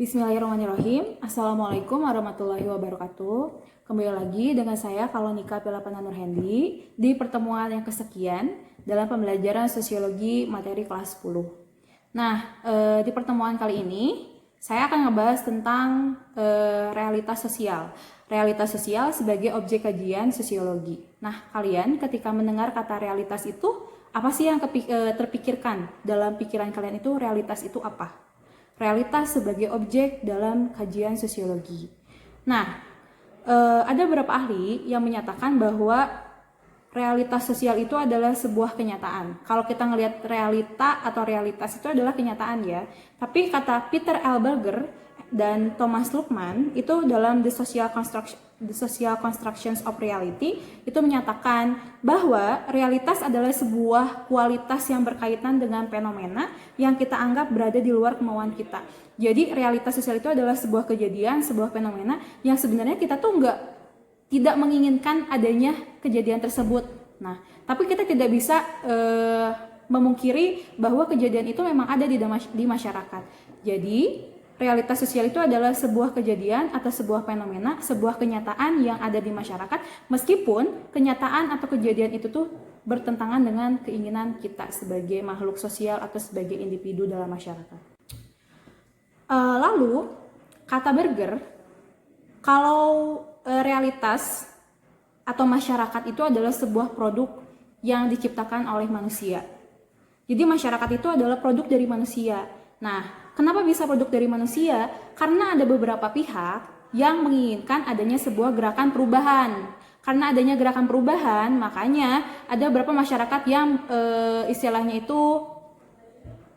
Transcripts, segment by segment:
Bismillahirrahmanirrahim. Assalamualaikum warahmatullahi wabarakatuh. Kembali lagi dengan saya Kalonika Pilapana Nurhendi di pertemuan yang kesekian dalam pembelajaran sosiologi materi kelas 10. Nah, di pertemuan kali ini saya akan ngebahas tentang realitas sosial. Realitas sosial sebagai objek kajian sosiologi. Nah, kalian ketika mendengar kata realitas itu, apa sih yang terpikirkan dalam pikiran kalian itu realitas itu apa? Realitas sebagai objek dalam kajian sosiologi. Nah, ada beberapa ahli yang menyatakan bahwa realitas sosial itu adalah sebuah kenyataan. Kalau kita ngelihat realita atau realitas itu adalah kenyataan ya. Tapi kata Peter L. Berger dan Thomas Luckmann itu dalam The Social Constructions of Reality itu menyatakan bahwa realitas adalah sebuah kualitas yang berkaitan dengan fenomena yang kita anggap berada di luar kemauan kita. Jadi realitas sosial itu adalah sebuah kejadian, sebuah fenomena yang sebenarnya kita tuh tidak menginginkan adanya kejadian tersebut. Nah, tapi kita tidak bisa memungkiri bahwa kejadian itu memang ada di masyarakat. Jadi realitas sosial itu adalah sebuah kejadian atau sebuah fenomena, sebuah kenyataan yang ada di masyarakat, meskipun kenyataan atau kejadian itu tuh bertentangan dengan keinginan kita sebagai makhluk sosial atau sebagai individu dalam masyarakat. Lalu, kata Berger, kalau realitas atau masyarakat itu adalah sebuah produk yang diciptakan oleh manusia. Jadi masyarakat itu adalah produk dari manusia. Nah, kenapa bisa produk dari manusia? Karena ada beberapa pihak yang menginginkan adanya sebuah gerakan perubahan. Karena adanya gerakan perubahan, makanya ada beberapa masyarakat yang istilahnya itu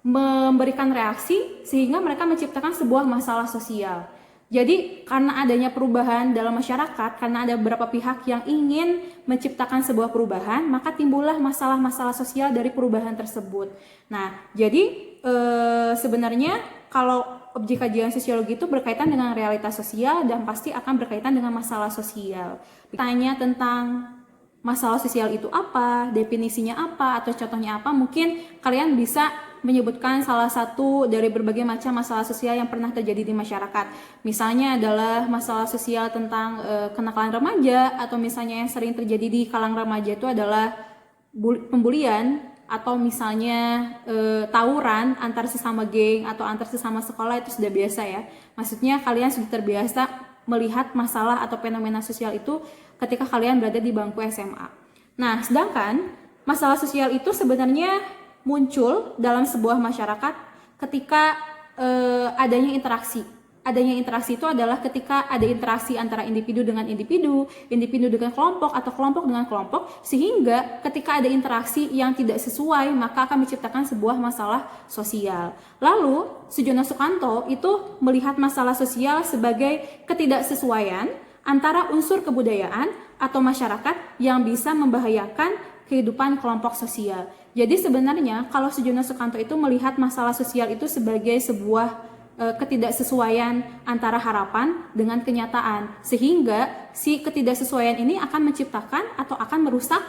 memberikan reaksi sehingga mereka menciptakan sebuah masalah sosial. Jadi karena adanya perubahan dalam masyarakat, karena ada beberapa pihak yang ingin menciptakan sebuah perubahan, maka timbullah masalah-masalah sosial dari perubahan tersebut. Nah, jadi sebenarnya kalau objek kajian sosiologi itu berkaitan dengan realitas sosial dan pasti akan berkaitan dengan masalah sosial. Tanya tentang masalah sosial itu apa, definisinya apa, atau contohnya apa, mungkin kalian bisa menyebutkan salah satu dari berbagai macam masalah sosial yang pernah terjadi di masyarakat. Misalnya adalah masalah sosial tentang kenakalan remaja, atau misalnya yang sering terjadi di kalangan remaja itu adalah pembulian, atau misalnya tawuran antar sesama geng atau antar sesama sekolah, itu sudah biasa ya. Maksudnya kalian sudah terbiasa melihat masalah atau fenomena sosial itu ketika kalian berada di bangku SMA. Nah, sedangkan masalah sosial itu sebenarnya muncul dalam sebuah masyarakat ketika adanya interaksi. Adanya interaksi itu adalah ketika ada interaksi antara individu dengan individu, individu dengan kelompok, atau kelompok dengan kelompok, sehingga ketika ada interaksi yang tidak sesuai, maka akan menciptakan sebuah masalah sosial. Lalu, Sujono Sukanto itu melihat masalah sosial sebagai ketidaksesuaian antara unsur kebudayaan atau masyarakat yang bisa membahayakan kehidupan kelompok sosial. Jadi sebenarnya kalau Sujono Sukanto itu melihat masalah sosial itu sebagai sebuah ketidaksesuaian antara harapan dengan kenyataan, sehingga si ketidaksesuaian ini akan menciptakan atau akan merusak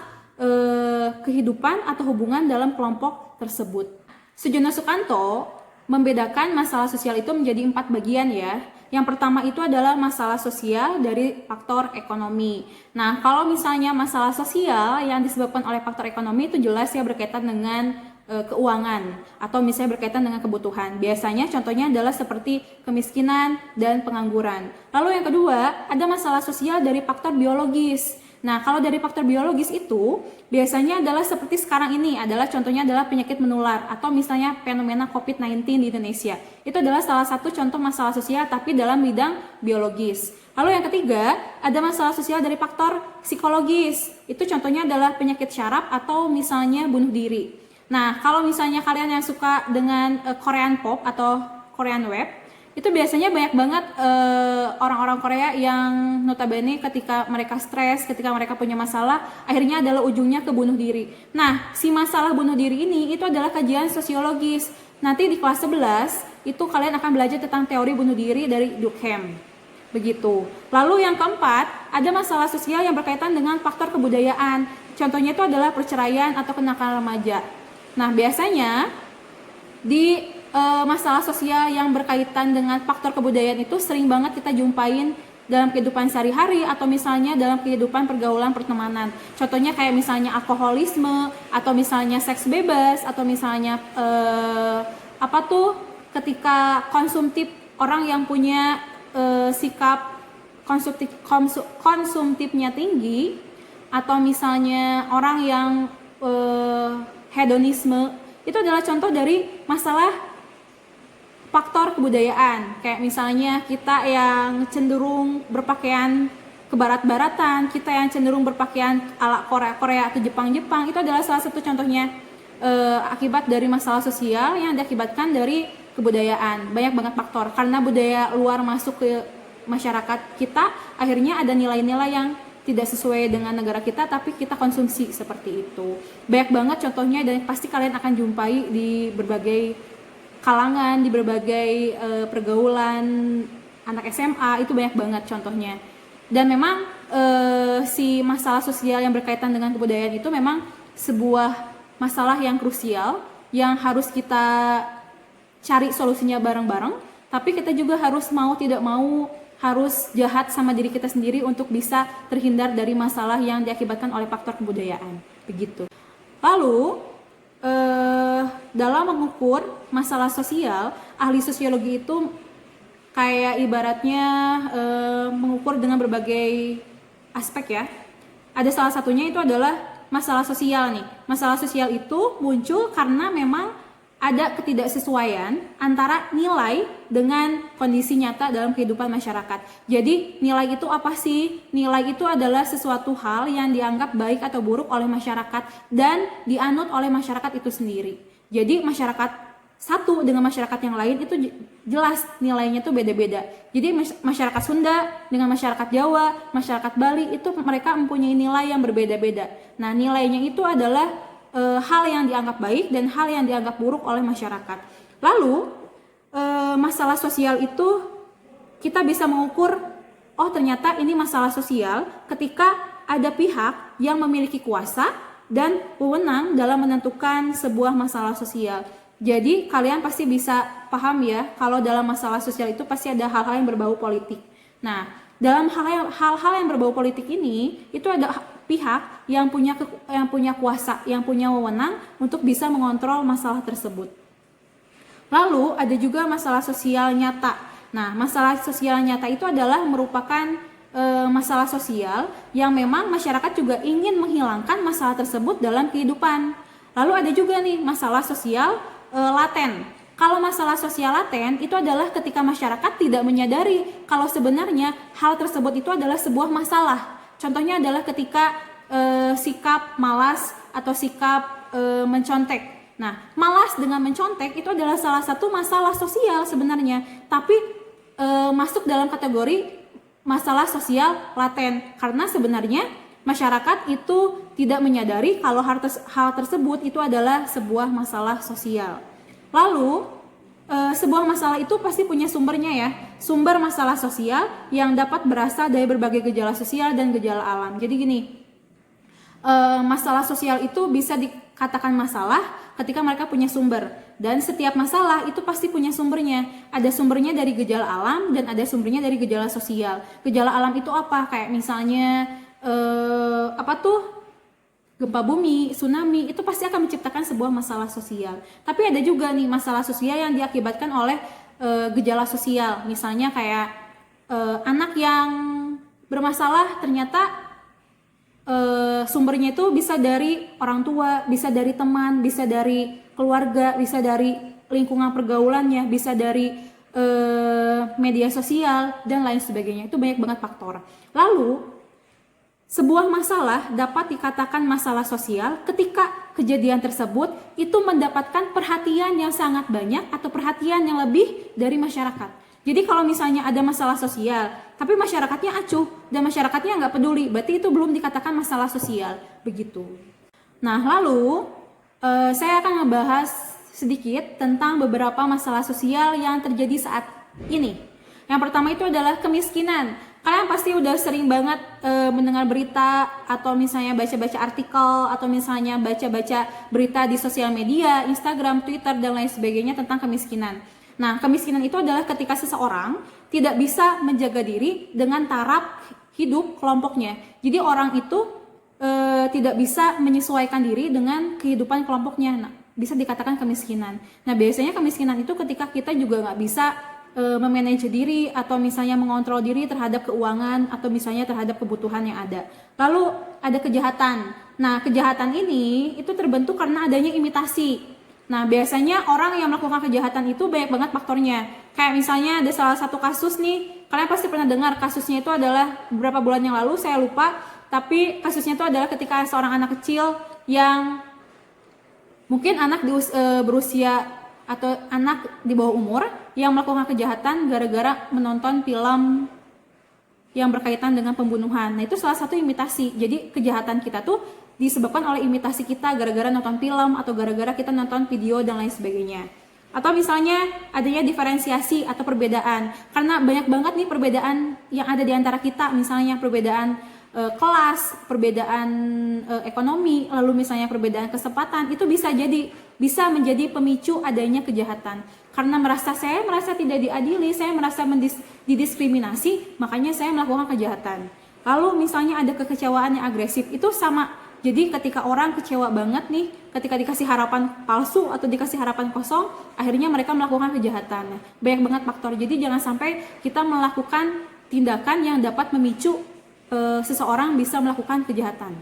kehidupan atau hubungan dalam kelompok tersebut. Sujono Sukanto membedakan masalah sosial itu menjadi 4 bagian ya. Yang pertama itu adalah masalah sosial dari faktor ekonomi. Nah, kalau misalnya masalah sosial yang disebabkan oleh faktor ekonomi itu jelas ya berkaitan dengan keuangan atau misalnya berkaitan dengan kebutuhan. Biasanya contohnya adalah seperti kemiskinan dan pengangguran. Lalu yang kedua, ada masalah sosial dari faktor biologis. Nah, kalau dari faktor biologis itu biasanya adalah seperti sekarang ini, adalah contohnya adalah penyakit menular atau misalnya fenomena COVID-19 di Indonesia. Itu adalah salah satu contoh masalah sosial tapi dalam bidang biologis. Lalu yang ketiga, ada masalah sosial dari faktor psikologis. Itu contohnya adalah penyakit syaraf atau misalnya bunuh diri. Nah, kalau misalnya kalian yang suka dengan Korean pop atau Korean web, itu biasanya banyak banget orang-orang Korea yang notabene ketika mereka stres, ketika mereka punya masalah, akhirnya adalah ujungnya ke bunuh diri. Nah, si masalah bunuh diri ini itu adalah kajian sosiologis. Nanti di kelas 11 itu kalian akan belajar tentang teori bunuh diri dari Durkheim. Begitu. Lalu yang keempat, ada masalah sosial yang berkaitan dengan faktor kebudayaan. Contohnya itu adalah perceraian atau kenakalan remaja. Nah, biasanya di masalah sosial yang berkaitan dengan faktor kebudayaan itu sering banget kita jumpain dalam kehidupan sehari-hari atau misalnya dalam kehidupan pergaulan pertemanan. Contohnya kayak misalnya alkoholisme atau misalnya seks bebas atau misalnya ketika konsumtif, orang yang punya sikap konsumtifnya tinggi atau misalnya orang yang hedonisme, itu adalah contoh dari masalah faktor kebudayaan. Kayak misalnya kita yang cenderung berpakaian kebarat-baratan, kita yang cenderung berpakaian ala Korea-Korea atau Jepang-Jepang, itu adalah salah satu contohnya akibat dari masalah sosial yang diakibatkan dari kebudayaan. Banyak banget faktor, karena budaya luar masuk ke masyarakat kita, akhirnya ada nilai-nilai yang tidak sesuai dengan negara kita, tapi kita konsumsi seperti itu. Banyak banget contohnya dan pasti kalian akan jumpai di berbagai kalangan, di berbagai pergaulan anak SMA, itu banyak banget contohnya. Dan memang si masalah sosial yang berkaitan dengan kebudayaan itu memang sebuah masalah yang krusial yang harus kita cari solusinya bareng-bareng, tapi kita juga harus mau tidak mau harus jahat sama diri kita sendiri untuk bisa terhindar dari masalah yang diakibatkan oleh faktor kebudayaan. Begitu. Lalu dalam mengukur masalah sosial, ahli sosiologi itu kayak ibaratnya mengukur dengan berbagai aspek ya. Ada salah satunya itu adalah masalah sosial nih. Masalah sosial itu muncul karena memang ada ketidaksesuaian antara nilai dengan kondisi nyata dalam kehidupan masyarakat. Jadi nilai itu apa sih? Nilai itu adalah sesuatu hal yang dianggap baik atau buruk oleh masyarakat dan dianut oleh masyarakat itu sendiri. Jadi masyarakat satu dengan masyarakat yang lain itu jelas nilainya itu beda-beda. Jadi masyarakat Sunda dengan masyarakat Jawa, masyarakat Bali itu mereka mempunyai nilai yang berbeda-beda. Nah, nilainya itu adalah hal yang dianggap baik dan hal yang dianggap buruk oleh masyarakat. Lalu masalah sosial itu kita bisa mengukur, oh ternyata ini masalah sosial ketika ada pihak yang memiliki kuasa dan wewenang dalam menentukan sebuah masalah sosial. Jadi kalian pasti bisa paham ya, kalau dalam masalah sosial itu pasti ada hal-hal yang berbau politik. Nah, dalam hal-hal yang berbau politik ini, itu ada pihak yang punya kuasa, yang punya wewenang untuk bisa mengontrol masalah tersebut. Lalu ada juga masalah sosial nyata. Nah, masalah sosial nyata itu adalah merupakan masalah sosial yang memang masyarakat juga ingin menghilangkan masalah tersebut dalam kehidupan. Lalu ada juga nih masalah sosial laten. Kalau masalah sosial laten itu adalah ketika masyarakat tidak menyadari kalau sebenarnya hal tersebut itu adalah sebuah masalah. Contohnya adalah ketika sikap malas atau sikap mencontek. Nah, malas dengan mencontek itu adalah salah satu masalah sosial sebenarnya, tapi masuk dalam kategori masalah sosial laten karena sebenarnya masyarakat itu tidak menyadari kalau hal tersebut itu adalah sebuah masalah sosial. Lalu sebuah masalah itu pasti punya sumbernya ya, sumber masalah sosial yang dapat berasal dari berbagai gejala sosial dan gejala alam. Jadi gini, masalah sosial itu bisa dikatakan masalah ketika mereka punya sumber, dan setiap masalah itu pasti punya sumbernya. Ada sumbernya dari gejala alam dan ada sumbernya dari gejala sosial. Gejala alam itu apa? Kayak misalnya gempa bumi, tsunami, itu pasti akan menciptakan sebuah masalah sosial. Tapi ada juga nih masalah sosial yang diakibatkan oleh gejala sosial. Misalnya kayak anak yang bermasalah ternyata sumbernya itu bisa dari orang tua, bisa dari teman, bisa dari keluarga, bisa dari lingkungan pergaulannya, bisa dari media sosial dan lain sebagainya. Itu banyak banget faktor. Lalu sebuah masalah dapat dikatakan masalah sosial ketika kejadian tersebut itu mendapatkan perhatian yang sangat banyak atau perhatian yang lebih dari masyarakat. Jadi kalau misalnya ada masalah sosial, tapi masyarakatnya acuh dan masyarakatnya nggak peduli, berarti itu belum dikatakan masalah sosial, begitu. Nah, lalu saya akan membahas sedikit tentang beberapa masalah sosial yang terjadi saat ini. Yang pertama itu adalah kemiskinan. Kalian pasti udah sering banget mendengar berita atau misalnya baca-baca artikel atau misalnya baca-baca berita di sosial media, Instagram, Twitter, dan lain sebagainya tentang kemiskinan. Nah, kemiskinan itu adalah ketika seseorang tidak bisa menjaga diri dengan taraf hidup kelompoknya. Jadi orang itu tidak bisa menyesuaikan diri dengan kehidupan kelompoknya. Nah, bisa dikatakan kemiskinan. Nah, biasanya kemiskinan itu ketika kita juga nggak bisa memanage diri atau misalnya mengontrol diri terhadap keuangan atau misalnya terhadap kebutuhan yang ada. Lalu ada kejahatan. Nah, kejahatan ini itu terbentuk karena adanya imitasi. Nah, biasanya orang yang melakukan kejahatan itu banyak banget faktornya. Kayak misalnya ada salah satu kasus nih, kalian pasti pernah dengar kasusnya itu adalah beberapa bulan yang lalu, saya lupa, tapi kasusnya itu adalah ketika seorang anak kecil yang mungkin anak berusia atau anak di bawah umur yang melakukan kejahatan gara-gara menonton film yang berkaitan dengan pembunuhan. Nah, itu salah satu imitasi. Jadi kejahatan kita tuh disebabkan oleh imitasi kita gara-gara nonton film atau gara-gara kita nonton video dan lain sebagainya. Atau misalnya adanya diferensiasi atau perbedaan. Karena banyak banget nih perbedaan yang ada di antara kita, misalnya perbedaan kelas, perbedaan ekonomi, lalu misalnya perbedaan kesempatan, itu bisa menjadi pemicu adanya kejahatan. Karena saya merasa tidak diadili, saya merasa didiskriminasi, makanya saya melakukan kejahatan. Lalu misalnya ada kekecewaan yang agresif, itu sama. Jadi ketika orang kecewa banget nih, ketika dikasih harapan palsu atau dikasih harapan kosong, akhirnya mereka melakukan kejahatan. Banyak banget faktor. Jadi jangan sampai kita melakukan tindakan yang dapat memicu seseorang bisa melakukan kejahatan.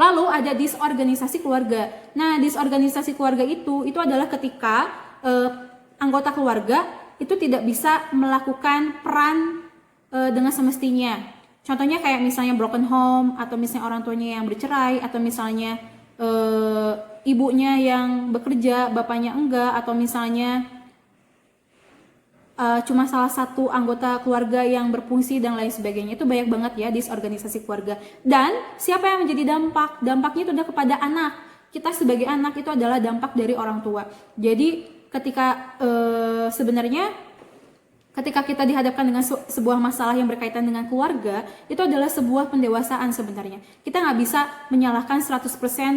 Lalu ada disorganisasi keluarga. Nah, disorganisasi keluarga itu adalah ketika anggota keluarga itu tidak bisa melakukan peran dengan semestinya. Contohnya kayak misalnya broken home, atau misalnya orang tuanya yang bercerai, atau misalnya ibunya yang bekerja, bapaknya enggak, atau misalnya cuma salah satu anggota keluarga yang berfungsi dan lain sebagainya. Itu banyak banget ya disorganisasi keluarga. Dan siapa yang menjadi dampak? Dampaknya itu udah kepada anak. Kita sebagai anak itu adalah dampak dari orang tua. Jadi ketika sebenarnya ketika kita dihadapkan dengan sebuah masalah yang berkaitan dengan keluarga, itu adalah sebuah pendewasaan sebenarnya. Kita nggak bisa menyalahkan 100%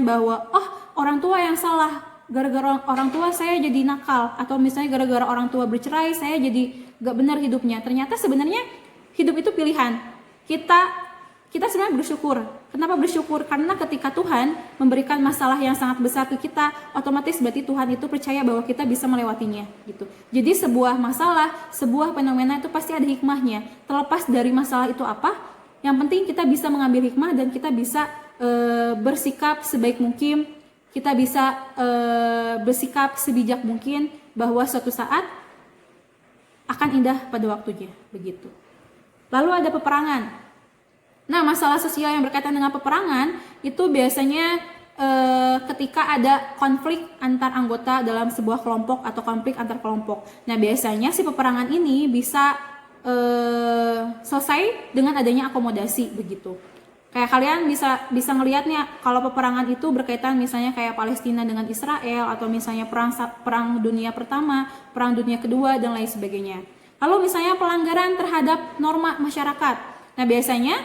bahwa orang tua yang salah, gara-gara orang tua saya jadi nakal, atau misalnya gara-gara orang tua bercerai saya jadi gak benar hidupnya. Ternyata sebenarnya hidup itu pilihan. Kita sebenarnya bersyukur. Kenapa bersyukur? Karena ketika Tuhan memberikan masalah yang sangat besar ke kita, otomatis berarti Tuhan itu percaya bahwa kita bisa melewatinya gitu. Jadi sebuah masalah, sebuah fenomena itu pasti ada hikmahnya. Terlepas dari masalah itu apa, yang penting kita bisa mengambil hikmah dan kita bisa bersikap sebaik mungkin. Kita bisa bersikap sebijak mungkin bahwa suatu saat akan indah pada waktunya, begitu. Lalu ada peperangan. Nah, masalah sosial yang berkaitan dengan peperangan itu biasanya ketika ada konflik antar anggota dalam sebuah kelompok atau konflik antar kelompok. Nah, biasanya si peperangan ini bisa selesai dengan adanya akomodasi, begitu. Kayak kalian bisa ngelihat nih, kalau peperangan itu berkaitan misalnya kayak Palestina dengan Israel, atau misalnya perang dunia pertama, perang dunia kedua, dan lain sebagainya. Lalu misalnya pelanggaran terhadap norma masyarakat. Nah, biasanya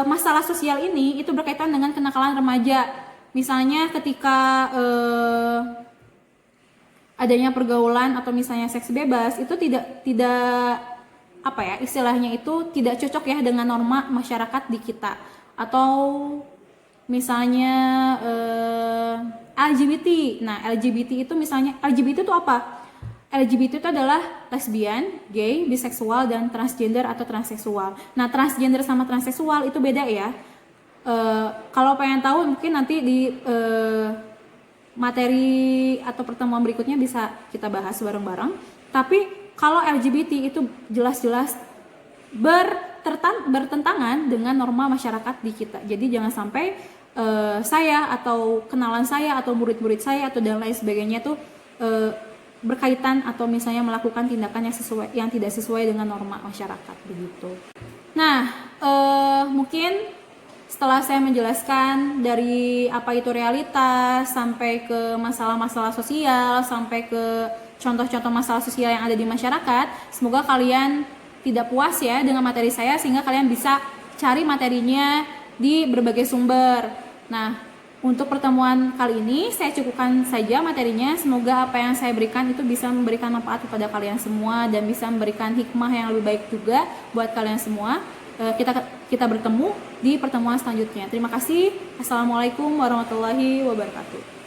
masalah sosial ini itu berkaitan dengan kenakalan remaja. Misalnya ketika adanya pergaulan atau misalnya seks bebas, itu tidak apa ya, istilahnya itu tidak cocok ya dengan norma masyarakat di kita. Atau misalnya LGBT. Nah, LGBT itu misalnya, LGBT itu apa? LGBT itu adalah lesbian, gay, biseksual, dan transgender atau transseksual. Nah, transgender sama transseksual itu beda ya. Kalau pengen tahu mungkin nanti di materi atau pertemuan berikutnya bisa kita bahas bareng-bareng. Tapi kalau LGBT itu jelas-jelas bertentangan dengan norma masyarakat di kita. Jadi jangan sampai saya atau kenalan saya atau murid-murid saya atau dan lain sebagainya tuh berkaitan atau misalnya melakukan tindakan yang tidak sesuai dengan norma masyarakat, begitu. Nah, mungkin setelah saya menjelaskan dari apa itu realitas sampai ke masalah-masalah sosial, sampai ke contoh-contoh masalah sosial yang ada di masyarakat, semoga kalian tidak puas ya dengan materi saya, sehingga kalian bisa cari materinya di berbagai sumber. Nah, untuk pertemuan kali ini saya cukupkan saja materinya. Semoga apa yang saya berikan itu bisa memberikan manfaat kepada kalian semua dan bisa memberikan hikmah yang lebih baik juga buat kalian semua. Kita bertemu di pertemuan selanjutnya. Terima kasih. Assalamualaikum warahmatullahi wabarakatuh.